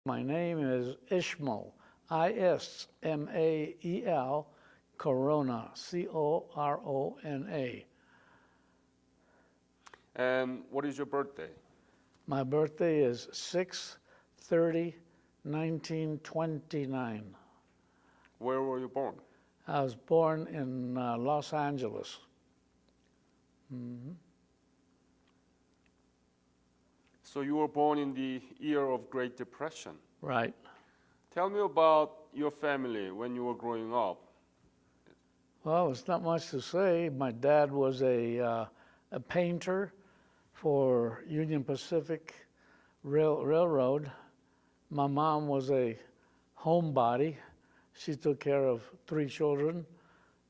My name is Ishmael, Ismael Corona, Corona. And what is your birthday? My birthday is 6/30/1929. Where were you born? I was born in Los Angeles. Mm-hmm. So you were born in the year of Great Depression. Right. Tell me about your family when you were growing up. Well, it's not much to say. My dad was a painter for Union Pacific Railroad. My mom was a homebody. She took care of 3 children,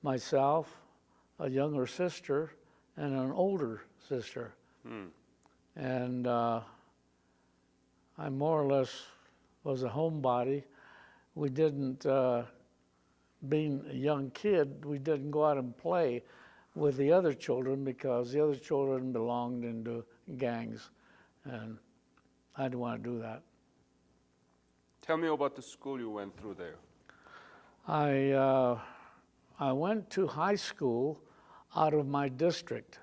myself, a younger sister, and an older sister. And I more or less was a homebody. We didn't, being a young kid, we didn't go out and play with the other children because the other children belonged into gangs, and I didn't want to do that. Tell me about the school you went through there. I went to high school out of my district,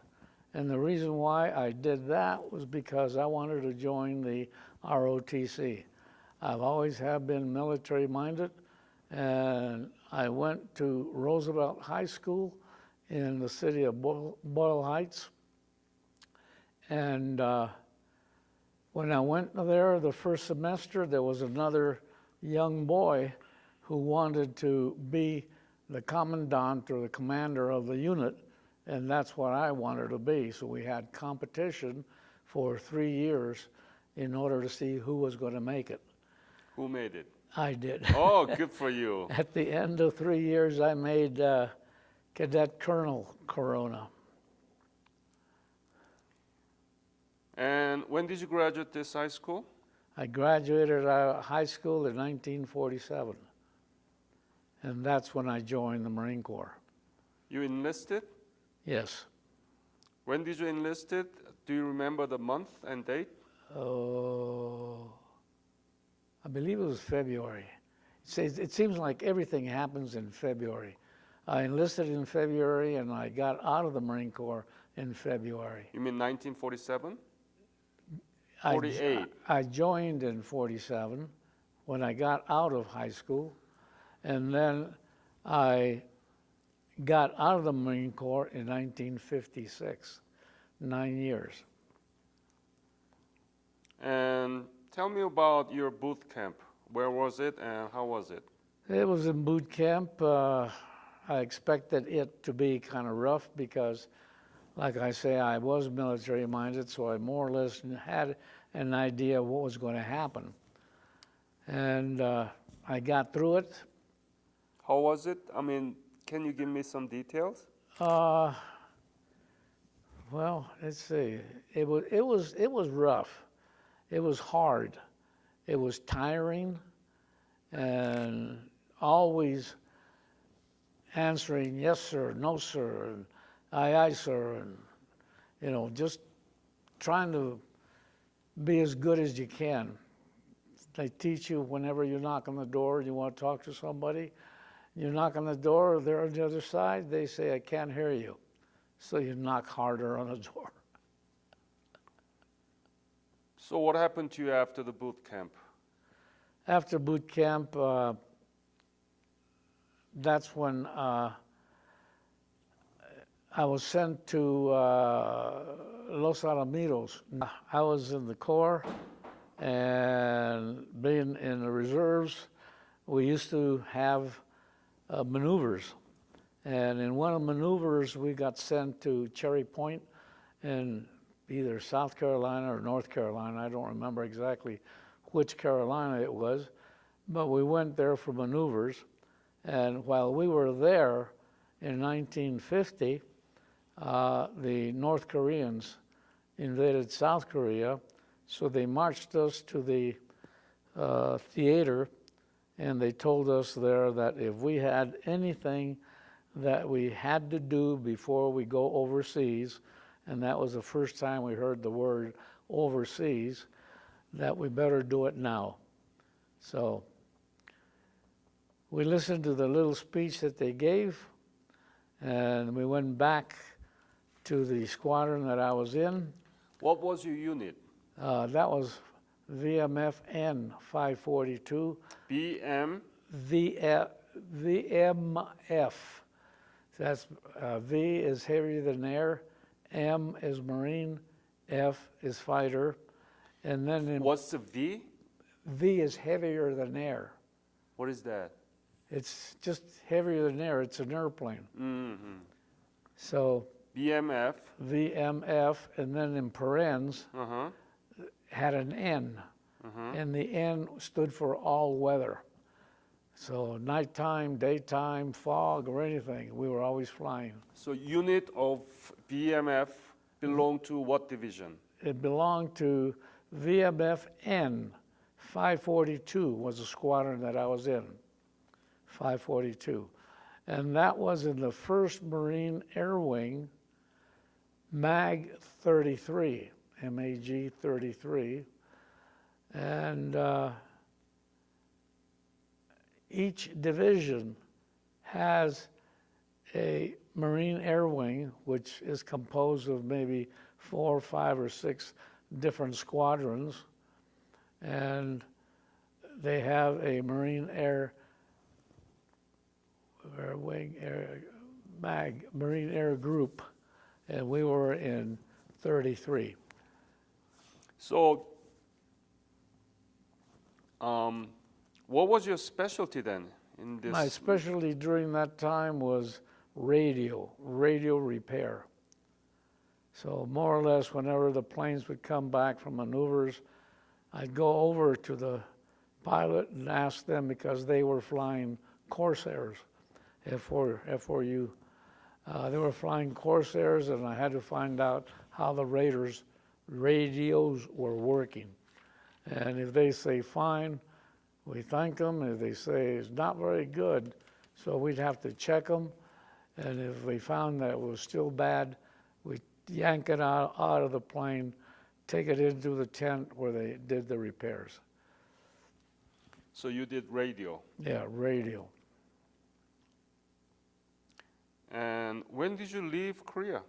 and the reason why I did that was because I wanted to join the ROTC. I've always have been military-minded, and I went to Roosevelt High School in the city of Boyle Heights. And when I went there the first semester, there was another young boy who wanted to be the commandant or the commander of the unit, and that's what I wanted to be. So we had competition for 3 years in order to see who was going to make it. Who made it? I did. Oh, good for you. At the end of 3 years, I made Cadet Colonel Corona. And when did you graduate this high school? I graduated out of high school in 1947, and that's when I joined the Marine Corps. You enlisted? Yes. When did you enlisted? Do you remember the month and date? Oh, I believe it was February. It seems like everything happens in February. I enlisted in February, and I got out of the Marine Corps in February. You mean 1947? 48. I joined in 47 when I got out of high school, and then I got out of the Marine Corps in 1956, 9 years. And tell me about your boot camp. Where was it and how was it? It was in boot camp. I expected it to be kind of rough because, like I say, I was military-minded, so I more or less had an idea of what was going to happen. And I got through it. How was it? I mean, can you give me some details? Well, let's see. It was rough. It was hard. It was tiring, and always answering yes sir, no sir, and aye sir, and just trying to be as good as you can. They teach you whenever you knock on the door and you want to talk to somebody, you knock on the door, they're on the other side, they say, I can't hear you. So you knock harder on the door. So what happened to you after the boot camp? After boot camp, that's when I was sent to Los Alamitos. I was in the Corps, and being in the reserves, we used to have maneuvers. And in one of the maneuvers, we got sent to Cherry Point in either South Carolina or North Carolina. I don't remember exactly which Carolina it was, but we went there for maneuvers. And while we were there in 1950, the North Koreans invaded South Korea, so they marched us to the theater, and they told us there that if we had anything that we had to do before we go overseas, and that was the first time we heard the word overseas, that we better do it now. So we listened to the little speech that they gave, and we went back to the squadron that I was in. What was your unit? That was VMFN 542. BM? VMF. That's V is heavier than air, M is marine, F is fighter, and then in What's the V? V is heavier than air. What is that? It's just heavier than air. It's an airplane. Mm-hmm. So BMF? VMF, and then in parens Uh-huh. had an N, Uh-huh. and the N stood for all weather. So nighttime, daytime, fog, or anything, we were always flying. So unit of BMF belong to what division? It belonged to VMFN 542 was the squadron that I was in, 542. And that was in the 1st Marine Air Wing, MAG 33, MAG 33. And each division has a Marine Air Wing, which is composed of maybe 4, 5, or 6 different squadrons, and they have a Marine Air Wing, Marine Air Group, and we were in 33. So, what was your specialty then in this? My specialty during that time was radio repair. So more or less, whenever the planes would come back from maneuvers, I'd go over to the pilot and ask them, because they were flying Corsairs, F4U. They were flying Corsairs, and I had to find out how the radios were working. And if they say fine, we thank them. If they say it's not very good, so we'd have to check them. And if we found that it was still bad, we'd yank it out of the plane, take it into the tent where they did the repairs. So you did radio. Yeah, radio. And when did you leave Korea?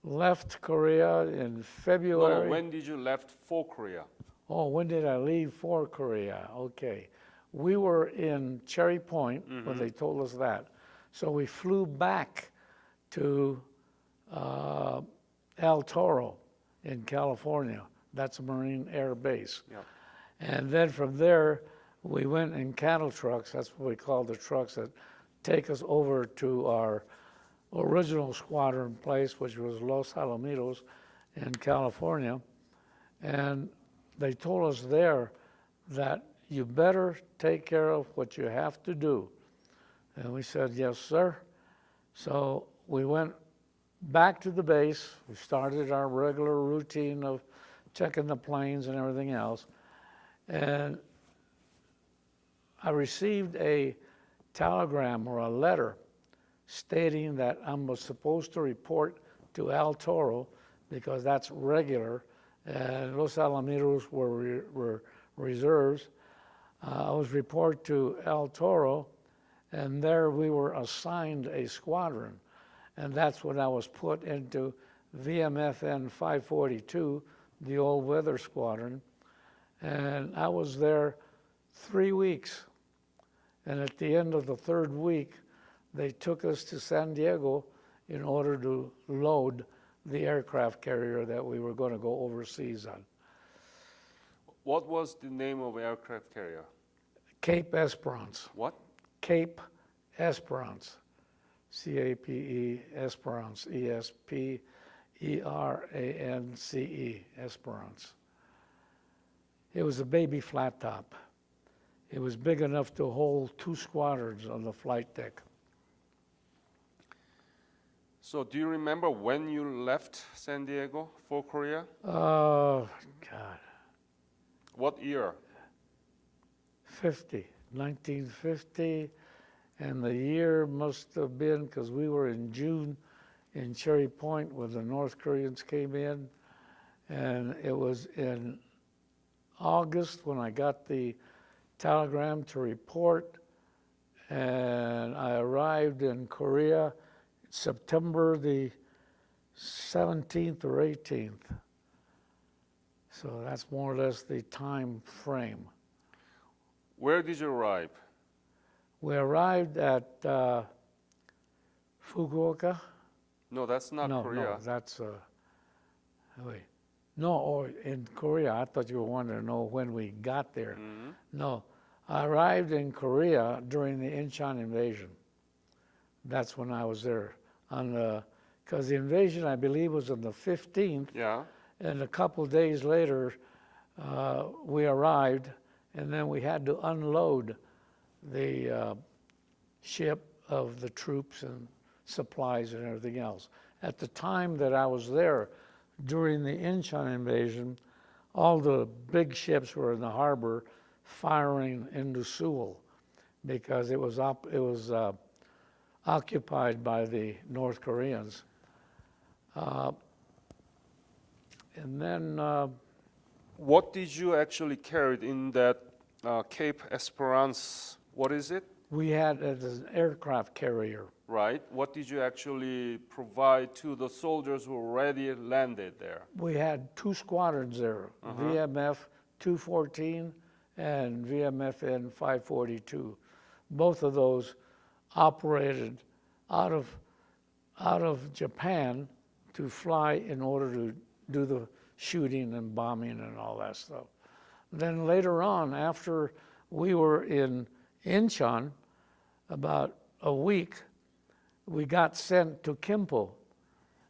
Left Korea in February. No, when did you left for Korea? Oh, when did I leave for Korea? Okay. We were in Cherry Point when they told us that. So we flew back to El Toro in California. That's a Marine Air Base. Yeah. And then from there, we went in cattle trucks. That's what we call the trucks that take us over to our original squadron place, which was Los Alamitos in California. And they told us there that you better take care of what you have to do. And we said, yes, sir. So we went back to the base. We started our regular routine of checking the planes and everything else. And I received a telegram or a letter stating that I was supposed to report to El Toro, because that's regular, and Los Alamitos were reserves. I was reported to El Toro, and there we were assigned a squadron. And that's when I was put into VMFN 542, the all-weather squadron. And I was there 3 weeks. And at the end of the 3rd week, they took us to San Diego in order to load the aircraft carrier that we were going to go overseas on. What was the name of aircraft carrier? Cape Esperance. What? Cape Esperance. C-A-P-E, Esperance, E-S-P-E-R-A-N-C-E, Esperance. It was a baby flat top. It was big enough to hold 2 squadrons on the flight deck. So do you remember when you left San Diego for Korea? Oh, God. What year? 1950, and the year must have been, because we were in June in Cherry Point when the North Koreans came in, and it was in August when I got the telegram to report, and I arrived in Korea September the 17th or 18th. So that's more or less the time frame. Where did you arrive? We arrived at Fukuoka. No, that's not Korea. No, that's wait. No, or in Korea. I thought you were wanting to know when we got there. Mhm. No, I arrived in Korea during the Incheon invasion. That's when I was there because the invasion, I believe, was on the 15th. Yeah. And a couple of days later, we arrived, and then we had to unload the ship of the troops and supplies and everything else. At the time that I was there, during the Incheon invasion, all the big ships were in the harbor firing into Seoul because it was occupied by the North Koreans. And then What did you actually carry in that Cape Esperance? What is it? we had an aircraft carrier. Right. What did you actually provide to the soldiers who already landed there? We had two squadrons there, VMF 214 and VMFN 542. Both of those operated out of Japan to fly in order to do the shooting and bombing and all that stuff. Then later on, after we were in Incheon, about a week, we got sent to Kimpo.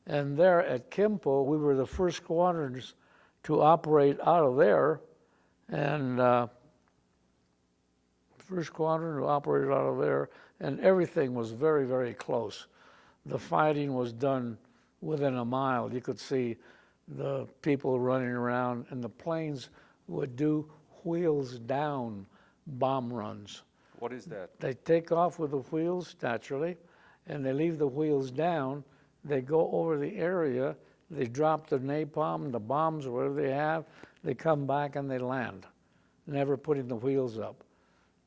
And there at Kimpo, we were the first squadrons to operate out of there. And first squadron to operate out of there. And everything was very, very close. The fighting was done within a mile. You could see the people running around, and the planes would do wheels down bomb runs. What is that? They take off with the wheels, naturally, and they leave the wheels down. They go over the area, they drop the napalm, the bombs, whatever they have, they come back and they land, never putting the wheels up.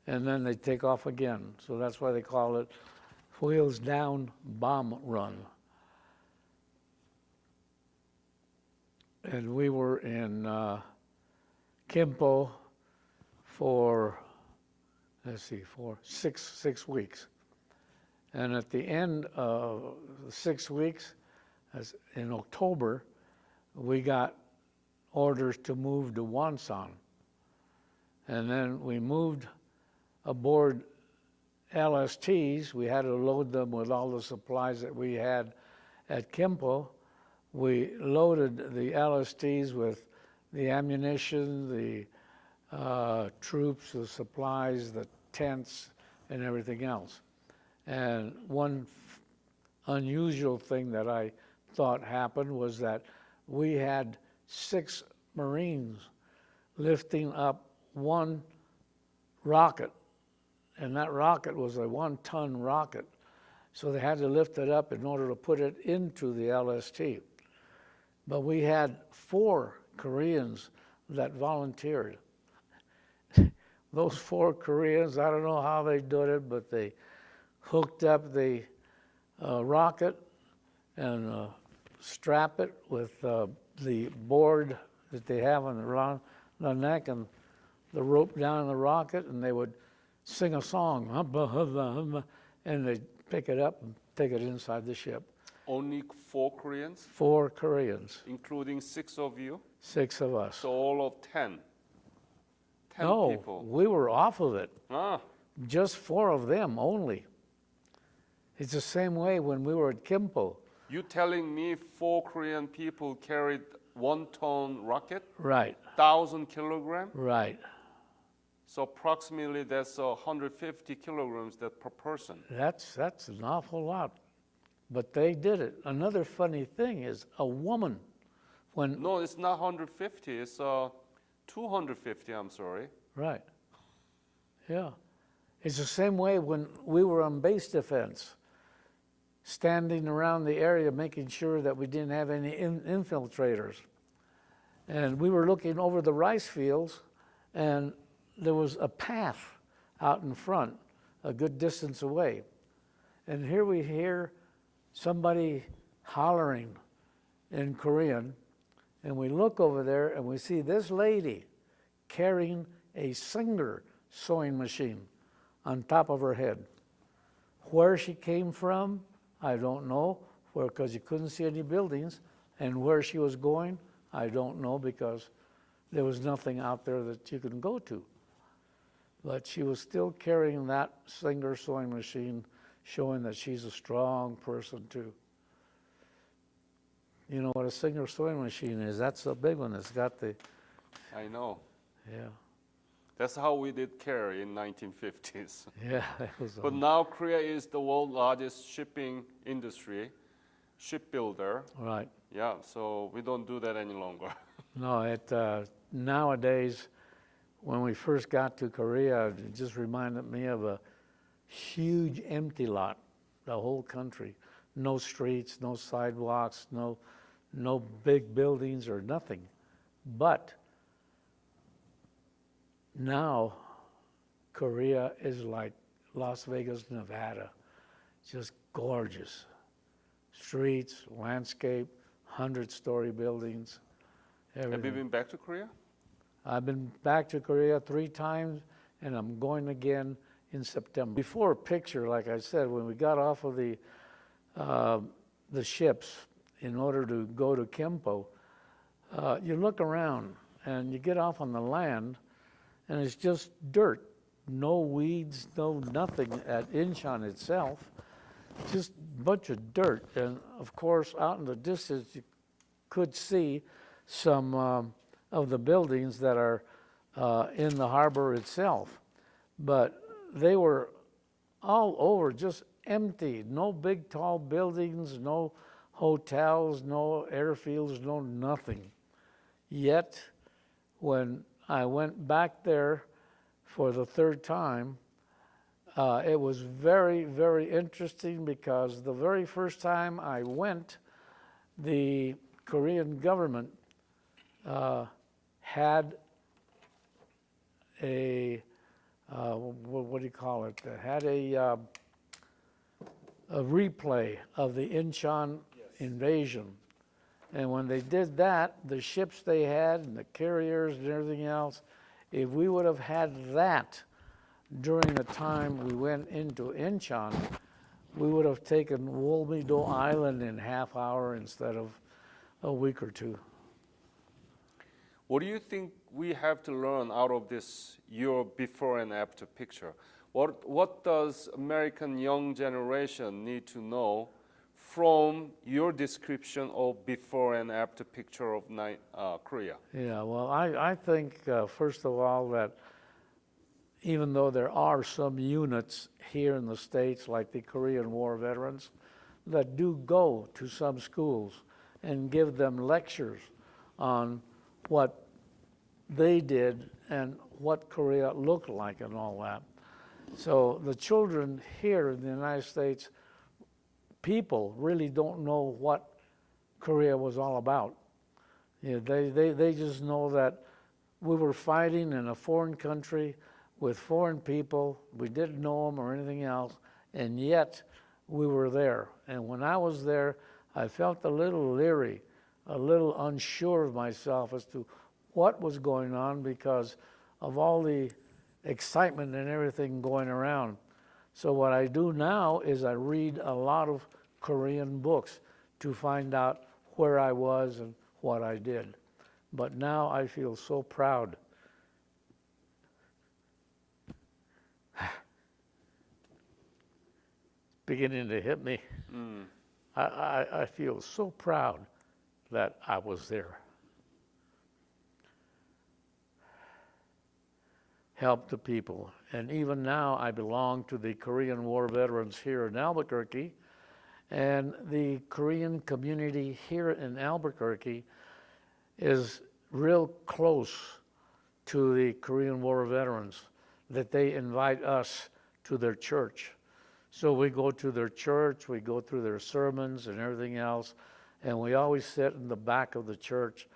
And then they take off again. So that's why they call it wheels down bomb run. And we were in Kimpo for, for six weeks. And at the end of 6 weeks, in October, we got orders to move to Wonsan. And then we moved aboard LSTs. We had to load them with all the supplies that we had at Kimpo. We loaded the LSTs with the ammunition, the troops, the supplies, the tents, and everything else. And one unusual thing that I thought happened was that we had 6 Marines lifting up one rocket, and that rocket was a 1-ton rocket. So they had to lift it up in order to put it into the LST. But we had 4 Koreans that volunteered. Those 4 Koreans, I don't know how they did it, but they hooked up the rocket and strap it with the board that they have around the neck and the rope down the rocket, and they would sing a song, and they'd pick it up and take it inside the ship. Only 4 Koreans? 4 Koreans. Including 6 of you? 6 of us. So all of 10? 10 No, people? we were off of it. Ah, Just 4 of them only. It's the same way when we were at Kimpo. you telling me 4 Korean people carried 1-ton rocket? Right, 1,000 kilogram? right. So approximately that's 150 kilograms that per person. That's an awful lot. But they did it. Another funny thing is a woman, when, No, it's not 150. It's 250. I'm sorry. right, yeah. It's the same way when we were on base defense, standing around the area making sure that we didn't have any infiltrators. And we were looking over the rice fields, and there was a path out in front, a good distance away. And here we hear somebody hollering in Korean, and we look over there and we see this lady carrying a Singer sewing machine on top of her head. Where she came from, I don't know, because you couldn't see any buildings, and where she was going, I don't know, because there was nothing out there that you could go to. But she was still carrying that Singer sewing machine, showing that she's a strong person too. You know what a Singer sewing machine is? That's a big one. It's got the... I know. Yeah. That's how we did carry in 1950s. Yeah, it was... But now Korea is the world's largest shipping industry, shipbuilder. Right. Yeah, so we don't do that any longer. No, nowadays, when we first got to Korea, it just reminded me of a huge empty lot, the whole country. No streets, no sidewalks, no big buildings or nothing. But now Korea is like Las Vegas, Nevada, just gorgeous. Streets, landscape, 100-story buildings, everything. Have you been back to Korea? I've been back to Korea 3 times, and I'm going again in September. Before a picture, like I said, when we got off of the ships in order to go to Kimpo, you look around and you get off on the land, and it's just dirt, no weeds, no nothing at Incheon itself, just a bunch of dirt. And of course, out in the distance, you could see some of the buildings that are in the harbor itself. But they were all over, just empty, no big tall buildings, no hotels, no airfields, no nothing. Yet, when I went back there for the 3rd time, it was very, very interesting, because the very first time I went, the Korean government had a what do you call it? Had a replay of the Incheon invasion, and when they did that, the ships they had and the carriers and everything else, if we would have had that during the time we went into Incheon, we would have taken Wolmido Island in ½ hour instead of a week or 2. What do you think we have to learn out of this your before and after picture? What does American young generation need to know from your description of before and after picture of Korea? Yeah, well, I think, first of all, that even though there are some units here in the States, like the Korean War veterans, that do go to some schools and give them lectures on what they did and what Korea looked like and all that. So the children here in the United States, people really don't know what Korea was all about. Yeah, they just know that we were fighting in a foreign country with foreign people. We didn't know them or anything else, and yet we were there. And when I was there, I felt a little leery, a little unsure of myself as to what was going on because of all the excitement and everything going around. So what I do now is I read a lot of Korean books to find out where I was and what I did. But now I feel so proud. It's beginning to hit me. I feel so proud that I was there. Help the people. And even now I belong to the Korean War veterans here in Albuquerque, and the Korean community here in Albuquerque is real close to the Korean War veterans, that they invite us to their church. So we go to their church, we go through their sermons and everything else, and we always sit in the back of the church.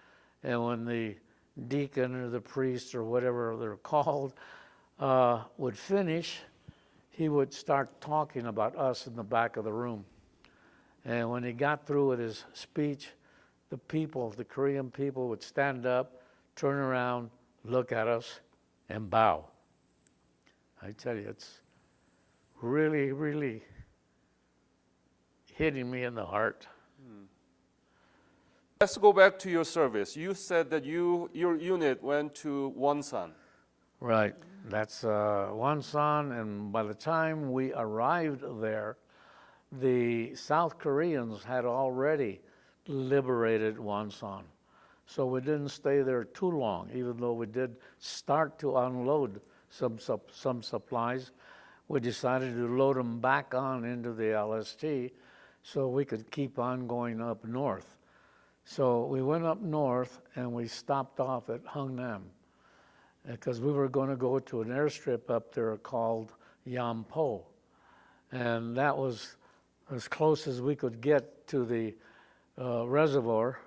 And when the deacon or the priest or whatever they're called would finish, he would start talking about us in the back of the room. And when he got through with his speech, the people, the Korean people, would stand up, turn around, look at us, and bow. I tell you, it's really, really hitting me in the heart. Let's go back to your service. You said that your unit went to Wonsan. Right. That's Wonsan, and by the time we arrived there, the South Koreans had already liberated Wonsan. So we didn't stay there too long, even though we did start to unload some supplies. We decided to load them back on into the LST so we could keep on going up north. So we went up north and we stopped off at Hungnam because we were going to go to an airstrip up there called Yampo. And that was as close as we could get to the reservoir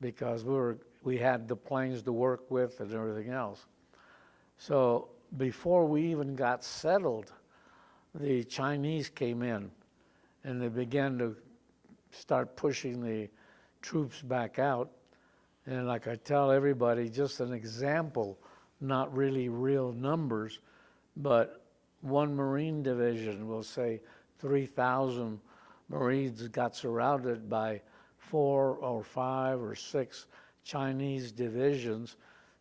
because we had the planes to work with and everything else. So before we even got settled, the Chinese came in and they began to start pushing the troops back out. And like I tell everybody, just an example, not really real numbers, but one Marine division will say 3,000 Marines got surrounded by 4 or 5 or 6 Chinese divisions,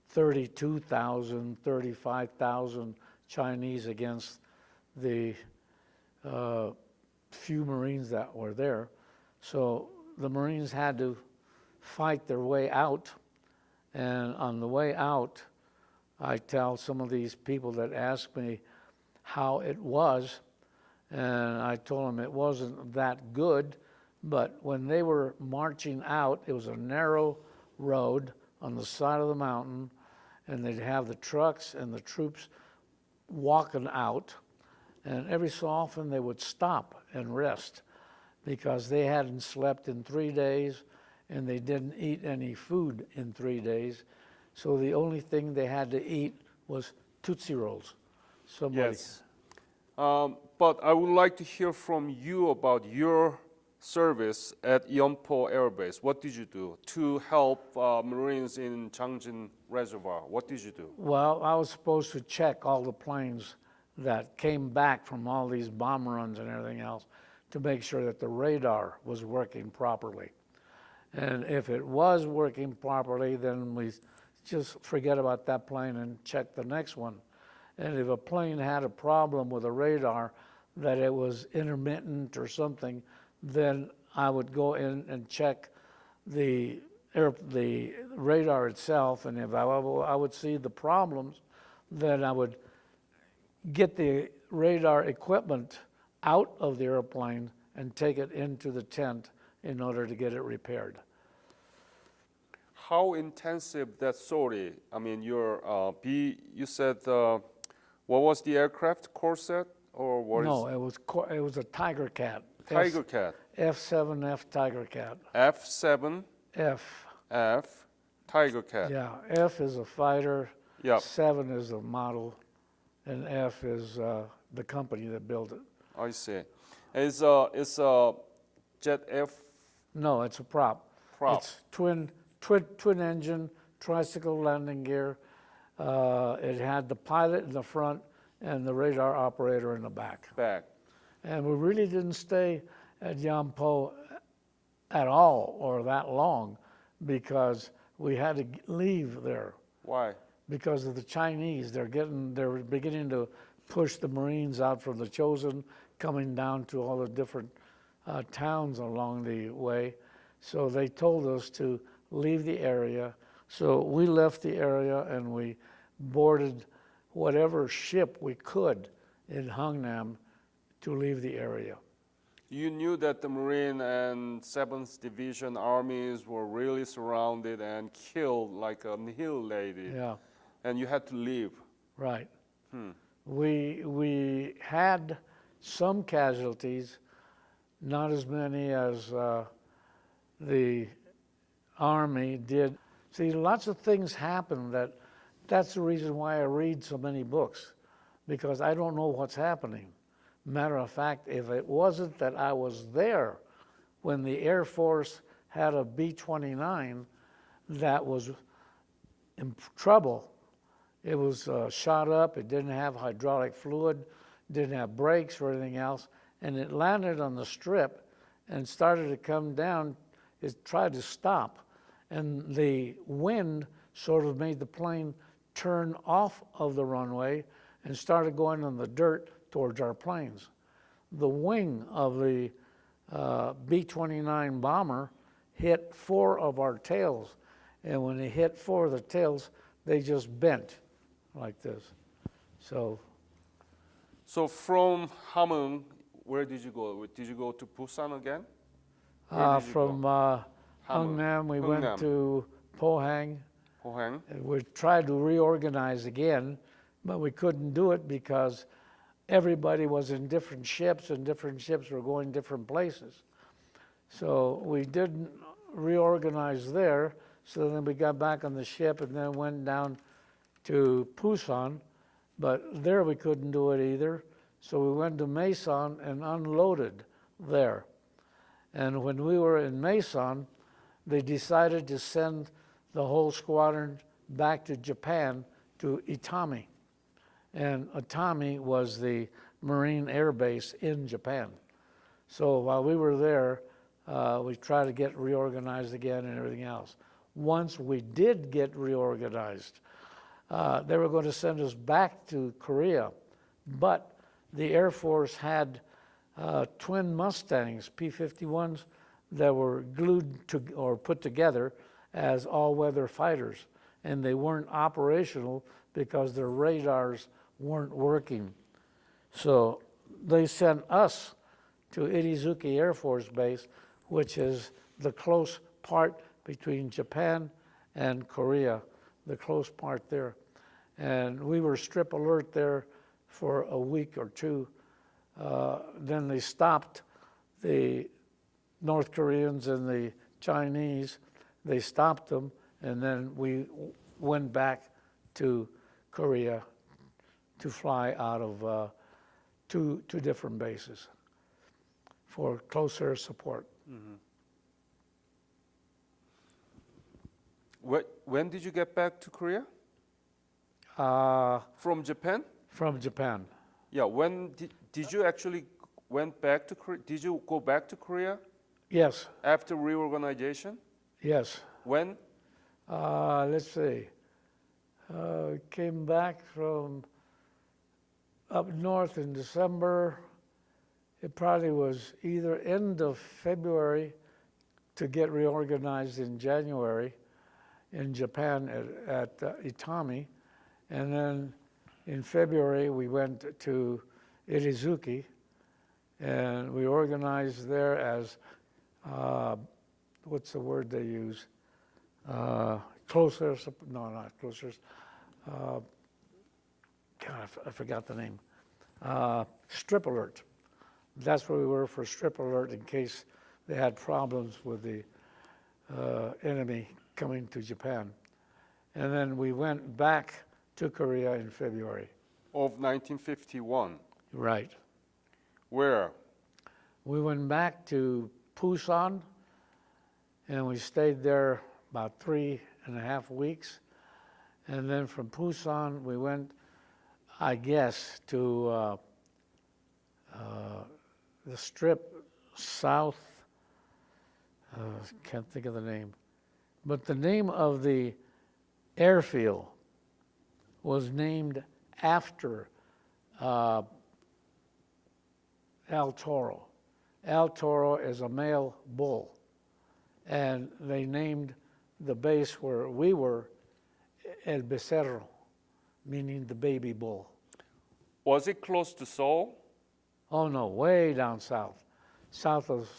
32,000, 35,000 Chinese against the few Marines that were there. So the Marines had to fight their way out. And on the way out, I tell some of these people that ask me how it was, and I told them it wasn't that good, but when they were marching out, it was a narrow road on the side of the mountain, and they'd have the trucks and the troops walking out, and every so often they would stop and rest because they hadn't slept in 3 days and they didn't eat any food in 3 days. So the only thing they had to eat was Tootsie Rolls. Yes. But I would like to hear from you about your service at Yongsan Air Base. What did you do to help Marines in Changjin Reservoir? What did you do? Well, I was supposed to check all the planes that came back from all these bomb runs and everything else to make sure that the radar was working properly. And if it was working properly, then we just forget about that plane and check the next one. And if a plane had a problem with a radar, that it was intermittent or something, then I would go in and check the radar itself, and if I would see the problems, then I would get the radar equipment out of the airplane and take it into the tent in order to get it repaired. How intensive that sortie? I mean, you said, what was the aircraft, Corset? Or what No, it was a Tigercat. Tigercat. F7F Tigercat. F7 F. F Tigercat. Yeah, F is a fighter, Yep. 7 is a model, and F is the company that built it. I see. It's a Jet F. No, it's a prop. Prop. It's twin engine, tricycle landing gear. It had the pilot in the front and the radar operator in the back. And we really didn't stay at Yampo at all or that long because we had to leave there. Why? Because of the Chinese. They're beginning to push the Marines out from the Chosin, coming down to all the different towns along the way. So they told us to leave the area. So we left the area and we boarded whatever ship we could in Hungnam to leave the area. You knew that the Marine and 7th Division armies were really surrounded and killed like annihilated. Yeah. And you had to leave. Right. We had some casualties, not as many as the Army did. See, lots of things happen that's the reason why I read so many books, because I don't know what's happening. Matter of fact, if it wasn't that I was there when the Air Force had a B-29 that was in trouble, it was shot up, it didn't have hydraulic fluid, didn't have brakes or anything else, and it landed on the strip and started to come down. It tried to stop, and the wind sort of made the plane turn off of the runway and started going on the dirt towards our planes. The wing of the B-29 bomber hit 4 of our tails, and when it hit 4 of the tails, they just bent like this. So from Hamhung, where did you go? Did you go to Pusan again? from Hungnam, we went to Pohang. Pohang. And we tried to reorganize again, but we couldn't do it because everybody was in different ships, and different ships were going different places. So we didn't reorganize there. So then we got back on the ship and then went down to Pusan, but there we couldn't do it either. So we went to Mason and unloaded there. And when we were in Mason, they decided to send the whole squadron back to Japan, to Itami. And Itami was the Marine Air Base in Japan. So while we were there, we tried to get reorganized again and everything else. Once we did get reorganized, they were going to send us back to Korea, but the Air Force had twin Mustangs, P-51s, that were glued to or put together as all-weather fighters, and they weren't operational because their radars weren't working. So they sent us to Irizuki Air Force Base, which is the close part between Japan and Korea, the close part there. And we were strip alert there for a week or two. Then they stopped the North Koreans and the Chinese. They stopped them, and then we went back to Korea to fly out of two different bases for close air support. Mm-hmm. When did you get back to Korea? From Japan? From Japan. Yeah, when did you actually went back to Korea? Did you go back to Korea? Yes. After reorganization? Yes. When? Let's see. Came back from up north in December. It probably was either end of February to get reorganized in January in Japan at Itami. And then in February, we went to Irizuki, and we organized there as, what's the word they use? Close air, no, not close air. God, I forgot the name. Strip alert. That's where we were for strip alert in case they had problems with the enemy coming to Japan. And then we went back to Korea in February. Of 1951. Right. Where? We went back to Pusan, and we stayed there about 3.5 weeks. And then from Pusan, we went, I guess, to the strip south. Can't think of the name. But the name of the airfield was named after El Toro. El Toro is a male bull. And they named the base where we were El Becerro, meaning the baby bull. Was it close to Seoul? Oh no, way down south, south of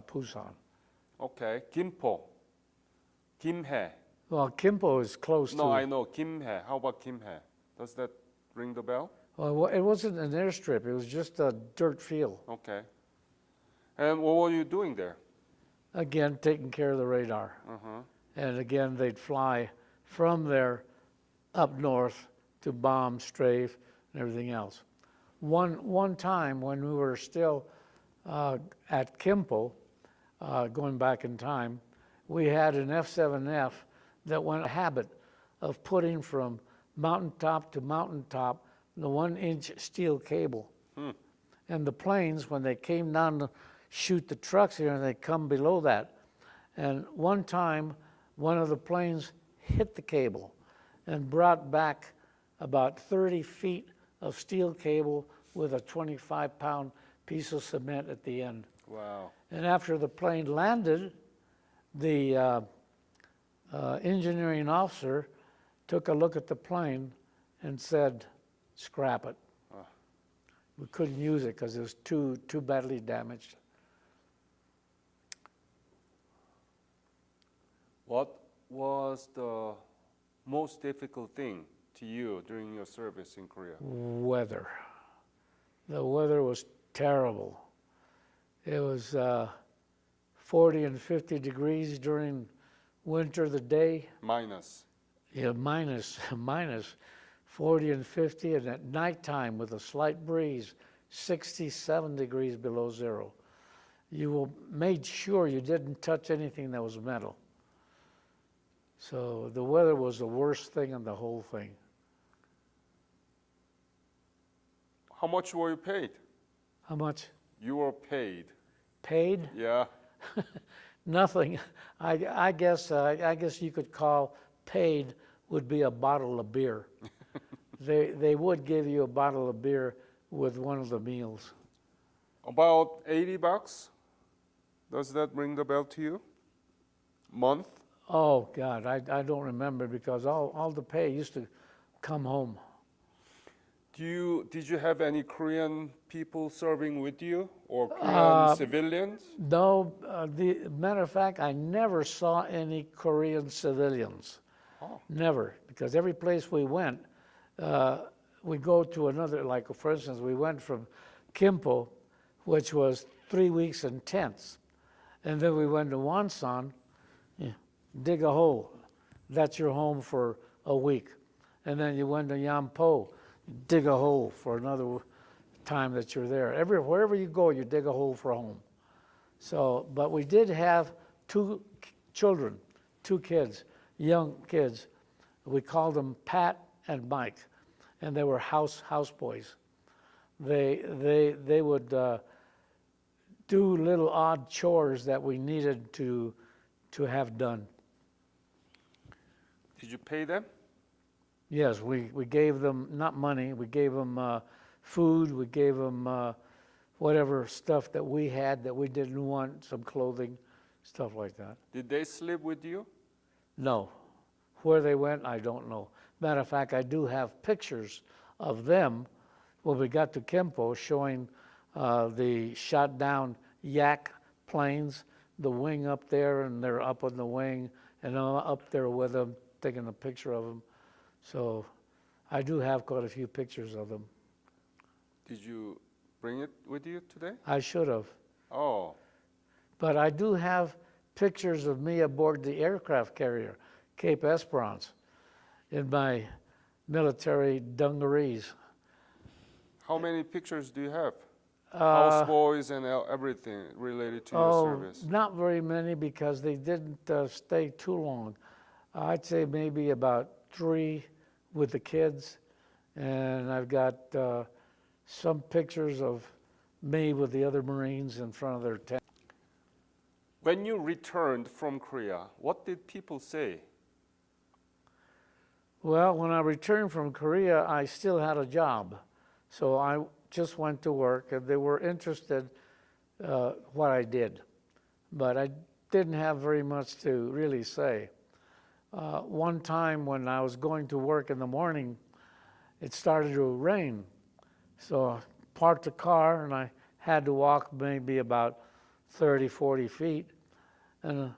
Pusan. Okay, Kimpo. Kimhae. Well, Kimpo is close to... No, I know, Kimhae. How about Kimhae? Does that ring the bell? Well, it wasn't an airstrip, it was just a dirt field. Okay. And what were you doing there? Again, taking care of the radar. Uh-huh. and again they'd fly from there up north to bomb, strafe, and everything else. One time when we were still at Kimpo, going back in time, we had an F-7F that went a habit of putting from mountaintop to mountaintop the 1-inch steel cable. And the planes, when they came down to shoot the trucks here, they come below that. And one time, one of the planes hit the cable and brought back about 30 feet of steel cable with a 25-pound piece of cement at the end. Wow. And after the plane landed, the engineering officer took a look at the plane and said, scrap it. We couldn't use it because it was too badly damaged. What was the most difficult thing to you during your service in Korea? Weather. The weather was terrible. It was 40 and 50 degrees during winter the day. Minus. Yeah, minus 40 and 50, and at nighttime with a slight breeze, 67 degrees below zero. You made sure you didn't touch anything that was metal. So the weather was the worst thing in the whole thing. How much were you paid? How much? You were paid. Paid? Yeah. Nothing. I guess you could call paid would be a bottle of beer. They would give you a bottle of beer with one of the meals. About 80 bucks? Does that ring the bell to you? Month? Oh God, I don't remember because all the pay used to come home. Did you have any Korean people serving with you or Korean civilians? No, the matter of fact, I never saw any Korean civilians. Oh. Never, because every place we went, we go to another, like for instance, we went from Kimpo, which was 3 weeks in tents. And then we went to Yongsan, dig a hole. That's your home for a week. And then you went to Yampo, dig a hole for another time that you're there. Wherever you go, you dig a hole for home. So, but we did have 2 children, 2 kids, young kids. We called them Pat and Mike, and they were house boys. They would do little odd chores that we needed to have done. Did you pay them? Yes, we gave them, not money, we gave them food, we gave them whatever stuff that we had that we didn't want, some clothing, stuff like that. Did they sleep with you? No. Where they went, I don't know. Matter of fact, I do have pictures of them when we got to Kimpo showing the shot down Yak planes, the wing up there, and they're up on the wing, and I'm up there with them, taking a picture of them. So I do have quite a few pictures of them. Did you bring it with you today? I should have. Oh. But I do have pictures of me aboard the aircraft carrier, Cape Esperance, in my military dungarees. How many pictures do you have? Houseboys and everything related to your service? Not very many because they didn't stay too long. I'd say maybe about 3 with the kids, and I've got some pictures of me with the other Marines in front of their tent. When you returned from Korea, what did people say? Well, when I returned from Korea, I still had a job. So I just went to work, and they were interested what I did. But I didn't have very much to really say. One time when I was going to work in the morning, it started to rain. So I parked the car, and I had to walk maybe about 30, 40 feet, and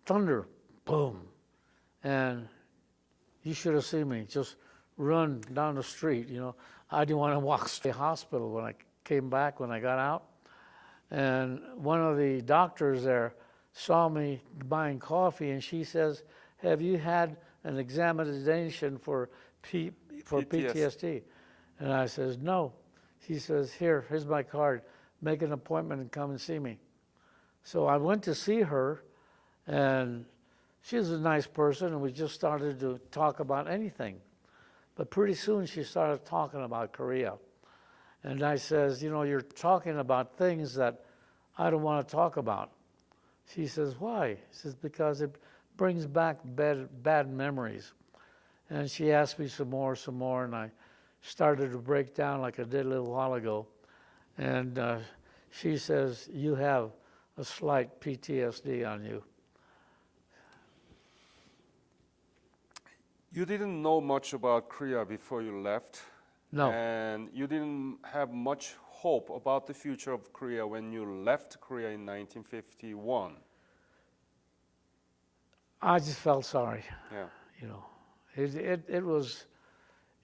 thunder, boom. And you should have seen me just run down the street, you know. I didn't want to walk to the hospital when I came back, when I got out. And one of the doctors there saw me buying coffee, and she says, "Have you had an examination for PTSD?" And I says, "No." She says, "Here's my card. Make an appointment and come and see me." So I went to see her, and she was a nice person, and we just started to talk about anything. But pretty soon she started talking about Korea. And I says, "You know, you're talking about things that I don't want to talk about." She says, "Why?" She says, "Because it brings back bad memories." And she asked me some more, and I started to break down like I did a little while ago. And she says, "You have a slight PTSD on you." You didn't know much about Korea before you left. No. And you didn't have much hope about the future of Korea when you left Korea in 1951. I just felt sorry. Yeah. You know, it was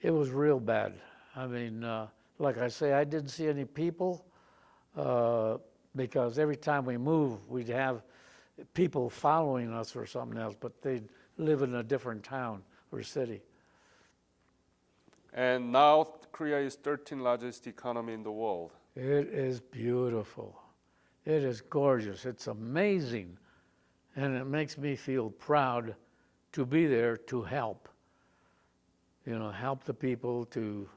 real bad. I mean, like I say, I didn't see any people because every time we moved, we'd have people following us or something else, but they'd live in a different town or city. And now Korea is 13th largest economy in the world. It is beautiful. It is gorgeous. It's amazing. And it makes me feel proud to be there to help. You know, help the people to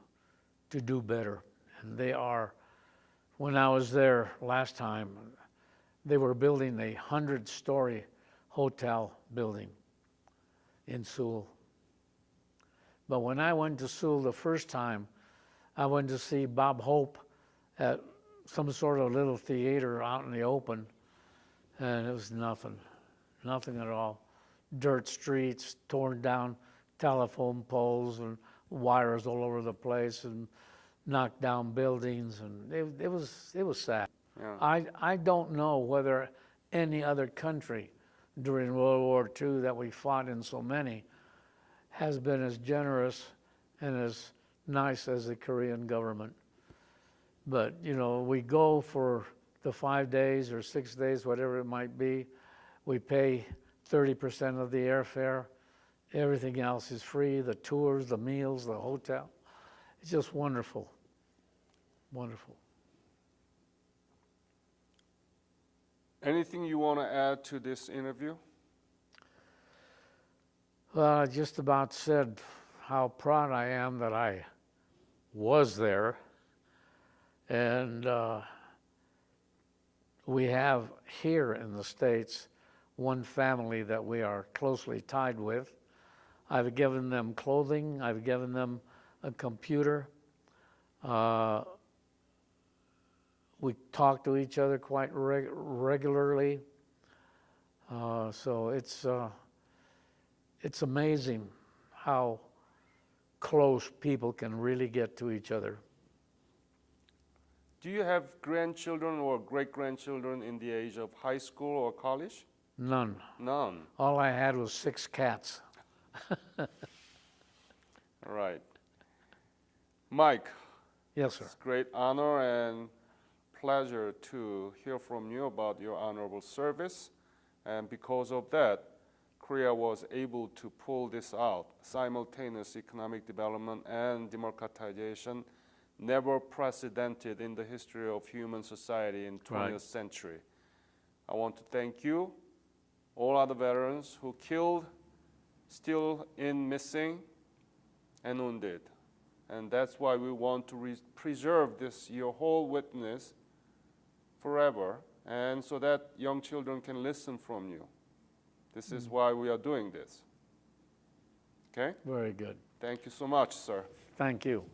do better. And they are, when I was there last time, they were building a 100-story hotel building in Seoul. But when I went to Seoul the first time, I went to see Bob Hope at some sort of little theater out in the open, and it was nothing at all. Dirt streets, torn down telephone poles, and wires all over the place, and knocked down buildings, and it was sad. Yeah. I don't know whether any other country during World War II that we fought in so many has been as generous and as nice as the Korean government. But, you know, we go for the 5 days or 6 days, whatever it might be. We pay 30% of the airfare. Everything else is free, the tours, the meals, the hotel. It's just wonderful, wonderful. Anything you want to add to this interview? Well, I just about said how proud I am that I was there. And we have here in the States one family that we are closely tied with. I've given them clothing. I've given them a computer. We talk to each other quite regularly. So it's amazing how close people can really get to each other. Do you have grandchildren or great-grandchildren in the age of high school or college? None. None. All I had was 6 cats. All right. Mike. Yes, sir. It's a great honor and pleasure to hear from you about your honorable service. And because of that, Korea was able to pull this out. Simultaneous economic development and democratization, never precedented in the history of human society in 20th century. I want to thank you, all other veterans who killed, still in missing, and wounded. And that's why we want to preserve this, your whole witness, forever, and so that young children can listen from you. This is why we are doing this. Okay? Very good. Thank you so much, sir. Thank you.